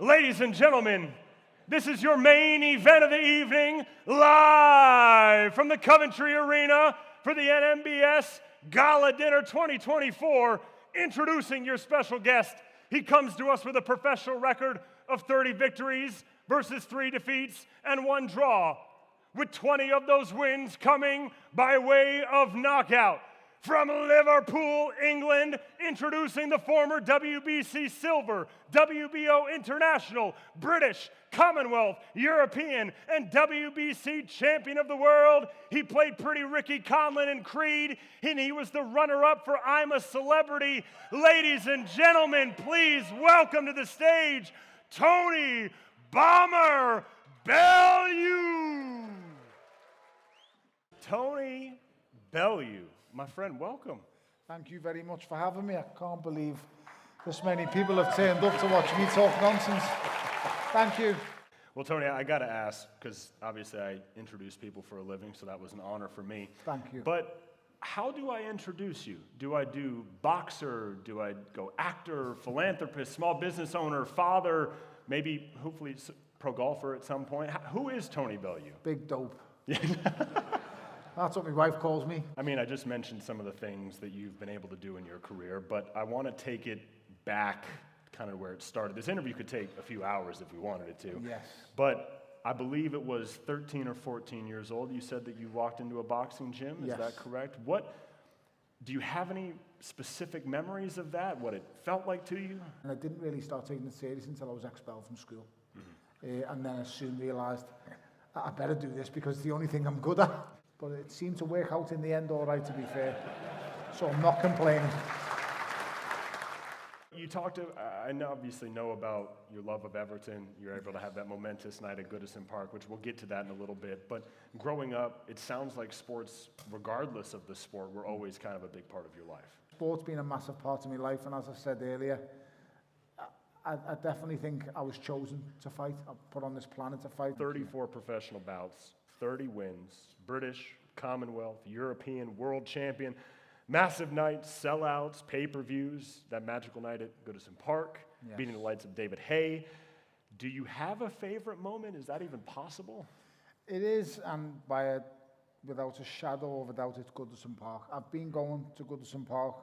Ladies and gentlemen, this is your main event of the evening, live from the Coventry Arena for the NMBS Gala Dinner 2024. Introducing your special guest. He comes to us with a professional record of 30 victories versus 3 defeats and 1 draw, with 20 of those wins coming by way of knockout. From Liverpool, England, introducing the former WBC Silver, WBO International, British, Commonwealth, European, and WBC Champion of the World. He played Pretty Ricky Conlon in Creed, and he was the runner-up for I'm a Celebrity. Ladies and gentlemen, please welcome to the stage, Tony Bellew. Tony Bellew. My friend, welcome. Thank you very much for having me. I can't believe this many people have turned up to watch me talk nonsense. Thank you. Well, Tony, I got to ask, because obviously I introduce people for a living, so that was an honor for me. Thank you. But how do I introduce you? Do I do boxer? Do I go actor, philanthropist, small business owner, father, maybe, hopefully, pro golfer at some point? Who is Tony Bellew? Big dope. That's what my wife calls me. I mean, I just mentioned some of the things that you've been able to do in your career, but I want to take it back kind of where it started. This interview could take a few hours if we wanted it to. Yes. But I believe it was 13 or 14 years old. You said that you walked into a boxing gym. Is that correct? Do you have any specific memories of that, what it felt like to you? And I didn't really start taking it serious until I was expelled from school. And then I soon realized I better do this because it's the only thing I'm good at. But it seemed to work out in the end all right, to be fair. So I'm not complaining. You talked to, I obviously know about your love of Everton. You're able to have that momentous night at Goodison Park, which we'll get to that in a little bit. But growing up, it sounds like sports, regardless of the sport, were always kind of a big part of your life. Sport's been a massive part of my life, and as I said earlier, I definitely think I was chosen to fight. I put on this planet to fight. 34 professional bouts, 30 wins, British, Commonwealth, European, world champion, massive nights, sellouts, pay-per-views, that magical night at Goodison Park, beating the lights of David Hay. Do you have a favorite moment? Is that even possible? It is, and without a shadow of a doubt, it's Goodison Park. I've been going to Goodison Park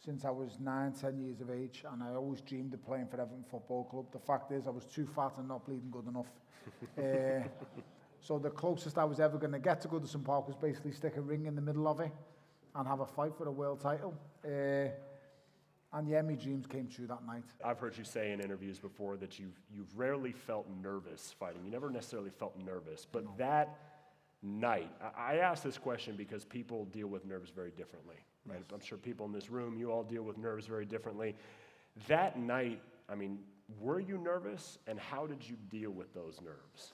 since I was 9, 10 years of age, and I always dreamed of playing for Everton Football Club. The fact is, I was too fat and not bleeding good enough. So the closest I was ever going to get to Goodison Park was basically stick a ring in the middle of it and have a fight for a world title. And yeah, my dreams came true that night. I've heard you say in interviews before that you've rarely felt nervous fighting. You never necessarily felt nervous, but that night, I ask this question because people deal with nerves very differently. Right? I'm sure people in this room, you all deal with nerves very differently. That night, I mean, were you nervous, and how did you deal with those nerves?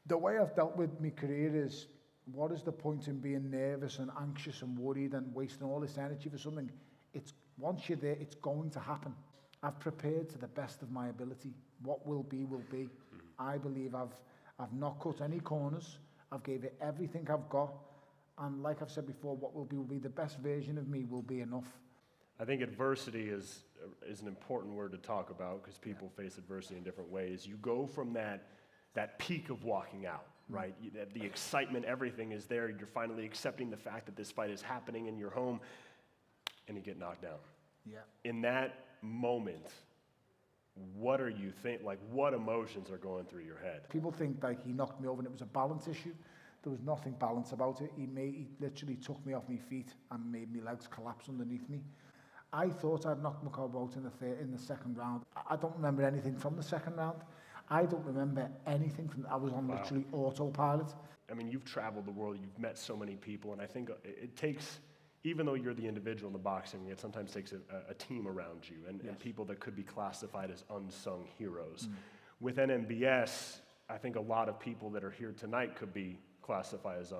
The way I've dealt with my career is, what is the point in being nervous and anxious and worried and wasting all this energy for something? Once you're there, it's going to happen. I've prepared to the best of my ability. What will be, will be. I believe I've not cut any corners. I've gave it everything I've got. And like I've said before, what will be the best version of me will be enough. I think adversity is an important word to talk about because people face adversity in different ways. You go from that peak of walking out, right? The excitement, everything is there. You're finally accepting the fact that this fight is happening in your home, and you get knocked down. Yeah. In that moment, what are you what emotions are going through your head? People think like he knocked me over and it was a balance issue. There was nothing balanced about it. He literally took me off my feet and made my legs collapse underneath me. I thought I'd knocked McCobb out in the second round. I don't remember anything from the second round. I don't remember anything I was on literally autopilot. I mean, you've traveled the world, you've met so many people, and I think it takes, even though you're the individual in the boxing, it sometimes takes a team around you and people that could be classified as unsung heroes. With NMBS, I think a lot of people that are here tonight could be classified as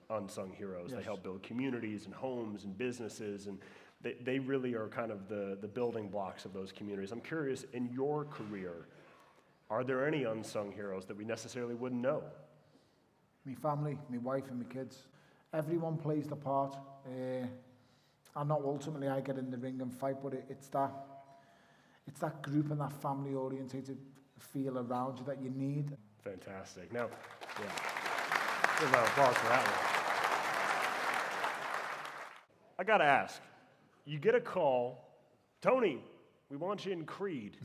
unsung heroes. They help build communities and homes and businesses, and they really are kind of the building blocks of those communities. I'm curious, in your career, are there any unsung heroes that we necessarily wouldn't know? My family, my wife and my kids. Everyone plays the part. I know ultimately I get in the ring and fight, but it's that group and that family-orientated feel around you that you need. Fantastic. Now, yeah. Give a round of applause for that one. I got to ask, you get a call, Tony, we want you in Creed.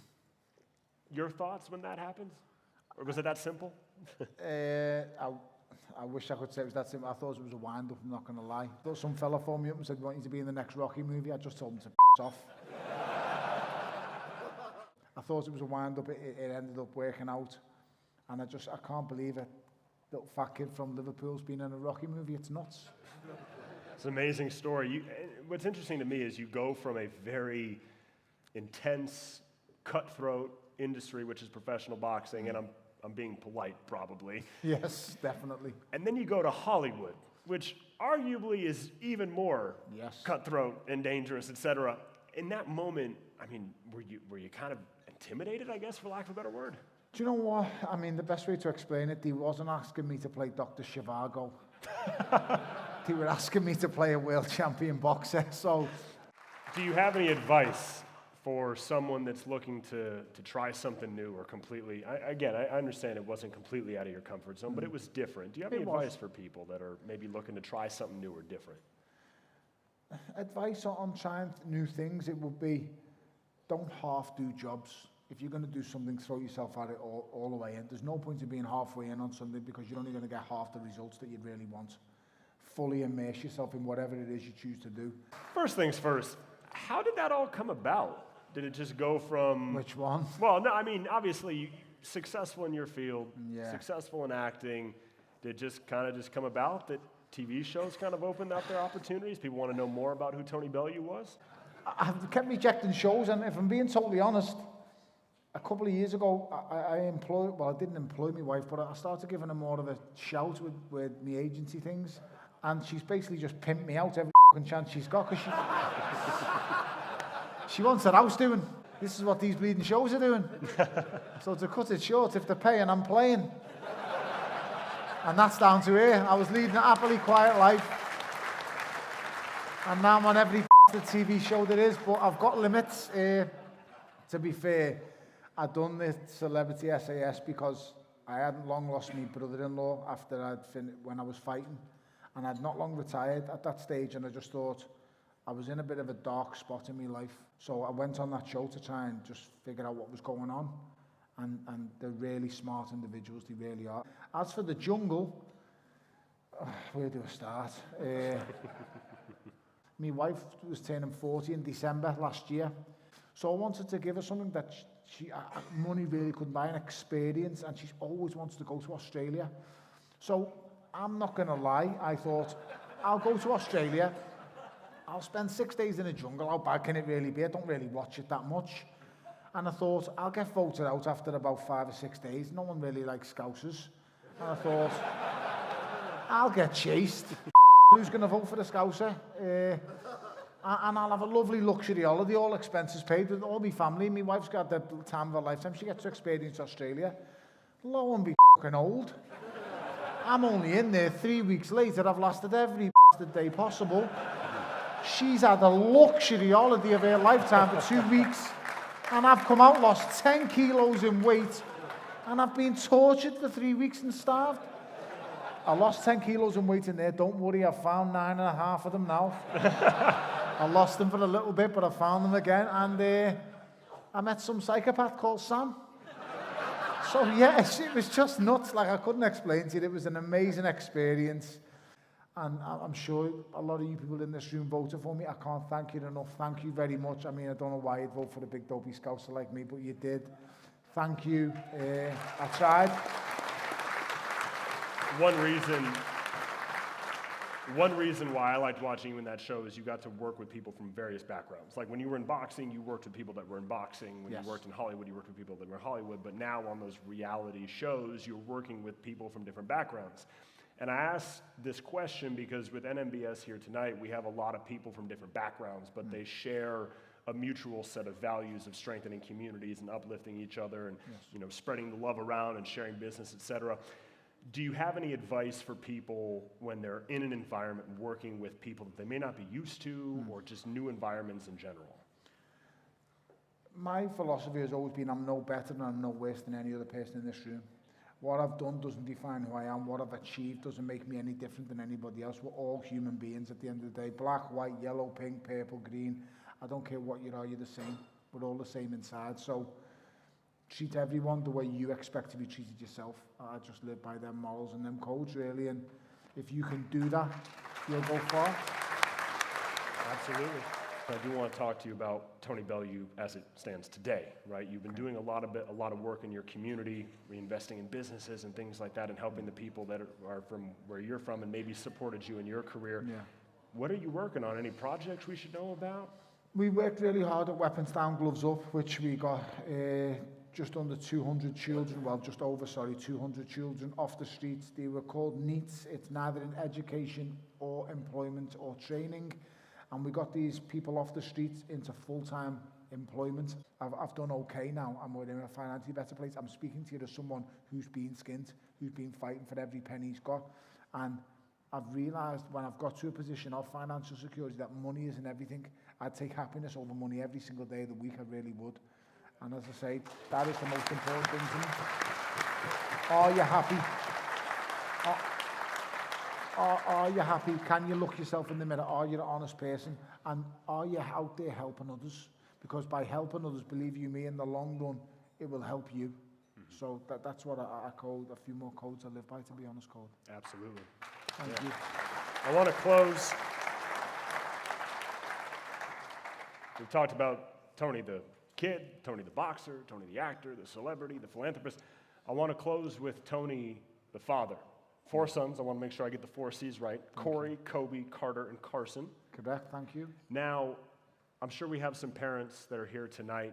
Your thoughts when that happens? Or was it that simple? I wish I could say it was that simple. I thought it was a wind-up, I'm not going to lie. I thought some fella phoned me up and said, we want you to be in the next Rocky movie. I just told him to off. I thought it was a wind-up. It ended up working out. And I can't believe it. Little fat kid from Liverpool's been in a Rocky movie. It's nuts. It's an amazing story. What's interesting to me is you go from a very intense, cutthroat industry, which is professional boxing, and I'm being polite, probably. Yes, definitely. And then you go to Hollywood, which arguably is even more cutthroat and dangerous, etc. In that moment, I mean, were you kind of intimidated, I guess, for lack of a better word? Do you know what? I mean, the best way to explain it, he wasn't asking me to play Dr. Zhivago. They were asking me to play a world champion boxer, so... Do you have any advice for someone that's looking to try something new or completely... I understand it wasn't completely out of your comfort zone, but it was different. Do you have any advice for people that are maybe looking to try something new or different? Advice on trying new things, it would be, don't half do jobs. If you're going to do something, throw yourself at it all the way in. There's no point in being halfway in on something because you're only going to get half the results that you'd really want. Fully immerse yourself in whatever it is you choose to do. First things first, how did that all come about? Did it just go from... Which one? Well, no, I mean, obviously, you successful in your field, successful in acting. Did it just kind of come about that TV shows kind of opened up their opportunities? People want to know more about who Tony Bellew was? I've kept rejecting shows, and if I'm being totally honest, a couple of years ago, I didn't employ my wife, but I started giving her more of a shout with my agency things, and she's basically just pimped me out every fucking chance she's got, because she wants her house doing. This is what these bleeding shows are doing. So to cut it short, if they're paying, I'm playing. And that's down to her. I was leading a happily quiet life, and now I'm on every TV show there is, but I've got limits. To be fair, I'd done the Celebrity SAS because I hadn't long lost my brother-in-law after when I was fighting, and I'd not long retired at that stage, and I just thought I was in a bit of a dark spot in my life. So I went on that show to try and just figure out what was going on, and they're really smart individuals, they really are. As for the jungle, where do I start? My wife was turning 40 in December last year, so I wanted to give her something that money really couldn't buy, an experience, and she's always wanted to go to Australia. So I'm not going to lie, I thought, I'll go to Australia, I'll spend 6 days in the jungle, how bad can it really be? I don't really watch it that much. And I thought, I'll get voted out after about 5 or 6 days. No one really likes Scousers. And I thought, I'll get chased. Who's going to vote for the Scouser? And I'll have a lovely luxury holiday, all expenses paid, with all my family. My wife's got the time of her lifetime. She gets to experience Australia. Lo and be fucking old. I'm only in there 3 weeks later. I've lasted every day possible. She's had a luxury holiday of her lifetime for 2 weeks. And I've come out, lost 10 kilos in weight. And I've been tortured for 3 weeks and starved. I lost 10 kilos in weight in there. Don't worry, I've found 9.5 of them now. I lost them for a little bit, but I found them again. And I met some psychopath called Sam. So yes, it was just nuts. Like, I couldn't explain to you. It was an amazing experience. And I'm sure a lot of you people in this room voted for me. I can't thank you enough. Thank you very much. I mean, I don't know why you'd vote for a big dopey Scouser like me, but you did. Thank you. I tried. One reason why I liked watching you in that show is you got to work with people from various backgrounds. Like when you were in boxing, you worked with people that were in boxing. When you worked in Hollywood, you worked with people that were in Hollywood. But now on those reality shows, you're working with people from different backgrounds. And I asked this question because with NMBS here tonight, we have a lot of people from different backgrounds, but they share a mutual set of values of strengthening communities and uplifting each other and spreading the love around and sharing business, etc. Do you have any advice for people when they're in an environment working with people that they may not be used to or just new environments in general? My philosophy has always been I'm no better and I'm no worse than any other person in this room. What I've done doesn't define who I am. What I've achieved doesn't make me any different than anybody else. We're all human beings at the end of the day. Black, white, yellow, pink, purple, green. I don't care what you are, you're the same. We're all the same inside. So treat everyone the way you expect to be treated yourself. I just live by them morals and them codes, really. And if you can do that, you'll go far. Absolutely. I do want to talk to you about Tony Bellew as it stands today, right? You've been doing a lot of work in your community, reinvesting in businesses and things like that, and helping the people that are from where you're from and maybe supported you in your career. Yeah. What are you working on? Any projects we should know about? We worked really hard at Weapons Down, Gloves Up, which we got just under 200 children, well, just over, 200 children off the streets. They were called NEETs. It's neither in education or employment or training. And we got these people off the streets into full-time employment. I've done okay now. I'm in a financially better place. I'm speaking to you as someone who's been skint, who's been fighting for every penny he's got. And I've realised when I've got to a position of financial security that money isn't everything. I'd take happiness over money every single day of the week. I really would. And as I say, that is the most important thing to me. Are you happy? Are you happy? Can you look yourself in the mirror? Are you an honest person? And are you out there helping others? Because by helping others, believe you me, in the long run, it will help you. Mm-hmm. So that's what I code, a few more codes I live by, to be honest, Code. Absolutely. Thank you. I want to close. We've talked about Tony the kid, Tony the boxer, Tony the actor, the celebrity, the philanthropist. I want to close with Tony the father. 4 sons. I want to make sure I get the 4 C's right. Corey, Kobe, Carter, and Carson. Quebec, thank you. Now, I'm sure we have some parents that are here tonight.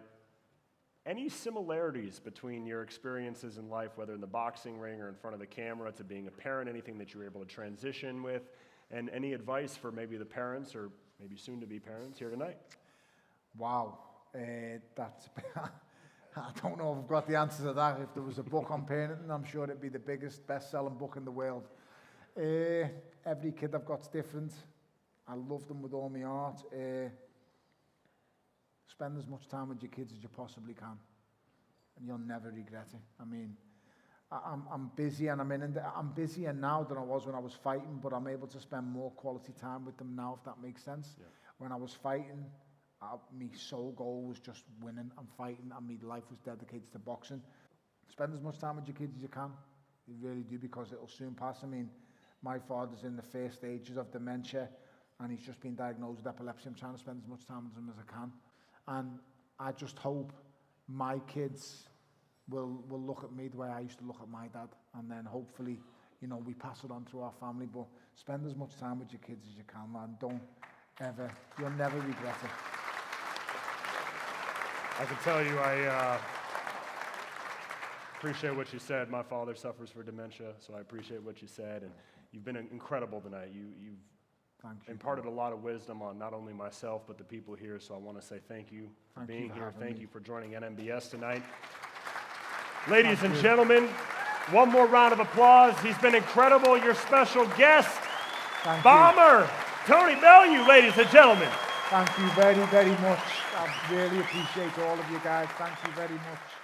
Any similarities between your experiences in life, whether in the boxing ring or in front of the camera, to being a parent, anything that you were able to transition with, and any advice for maybe the parents or maybe soon-to-be parents here tonight? Wow. That's... I don't know if I've got the answer to that. If there was a book on parenting, I'm sure it'd be the biggest best-selling book in the world. Every kid I've got's different. I love them with all my heart. Spend as much time with your kids as you possibly can, and you'll never regret it. I mean, I'm busy, and I'm busier now than I was when I was fighting, but I'm able to spend more quality time with them now, if that makes sense. Yeah. When I was fighting, my sole goal was just winning and fighting, and my life was dedicated to boxing. Spend as much time with your kids as you can. You really do, because it'll soon pass. I mean, my father's in the first stages of dementia, and he's just been diagnosed with epilepsy. I'm trying to spend as much time with him as I can. And I just hope my kids will look at me the way I used to look at my dad. And then hopefully, you know, we pass it on to our family. But spend as much time with your kids as you can, man. Don't ever, you'll never regret it. I can tell you, I appreciate what you said. My father suffers from dementia, so I appreciate what you said. And you've been incredible tonight. You've imparted a lot of wisdom on not only myself, but the people here. So I want to say thank you for being here. Thank you for joining NMBS tonight. Ladies and gentlemen, one more round of applause. He's been incredible. Your special guest, Bomber, Tony Bellew, ladies and gentlemen. Thank you very, very much. I really appreciate all of you guys. Thank you very much.